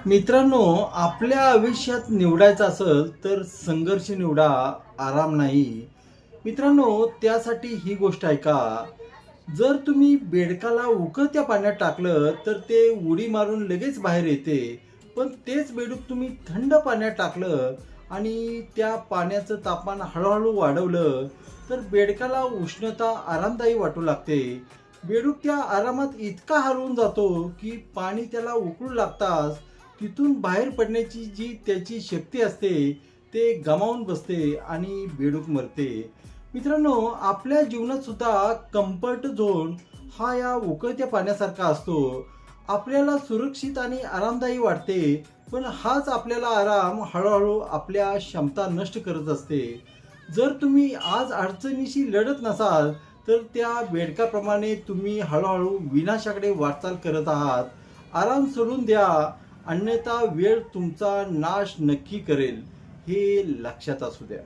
मित्रांनो, आपल्या आयुष्यात निवडायचं असेल तर संघर्ष निवडा, आराम नाही. मित्रांनो, त्यासाठी ही गोष्ट ऐका. जर तुम्ही बेडकाला उकळत्या पाण्यात टाकलं तर ते उडी मारून लगेच बाहेर येते. पण तेच बेडूक तुम्ही थंड पाण्यात टाकलं आणि त्या पाण्याचं तापमान हळूहळू वाढवलं तर बेडकाला उष्णता आरामदायी वाटू लागते. बेडूक त्या आरामात इतका हरवून जातो की पाणी त्याला उकळू लागताच तिथून बाहेर पडण्याची जी त्याची शक्ती असते ते गमावून बसते आणि बेडूक मरते. मित्रांनो, आपल्या जीवनात सुद्धा कम्फर्ट झोन हा या उकळत्या पाण्यासारखा असतो. आपल्याला सुरक्षित आणि आरामदायी वाटते, पण हाच आपल्याला आराम हळूहळू आपल्या क्षमता नष्ट करत असते. जर तुम्ही आज अडचणीशी लढत नसाल तर त्या बेडकाप्रमाणे तुम्ही हळूहळू विनाशाकडे वाटचाल करत आहात. आराम सोडून द्या, अन्यथा वेळ तुमचा नाश नक्की करेल, हे लक्षात असू द्या.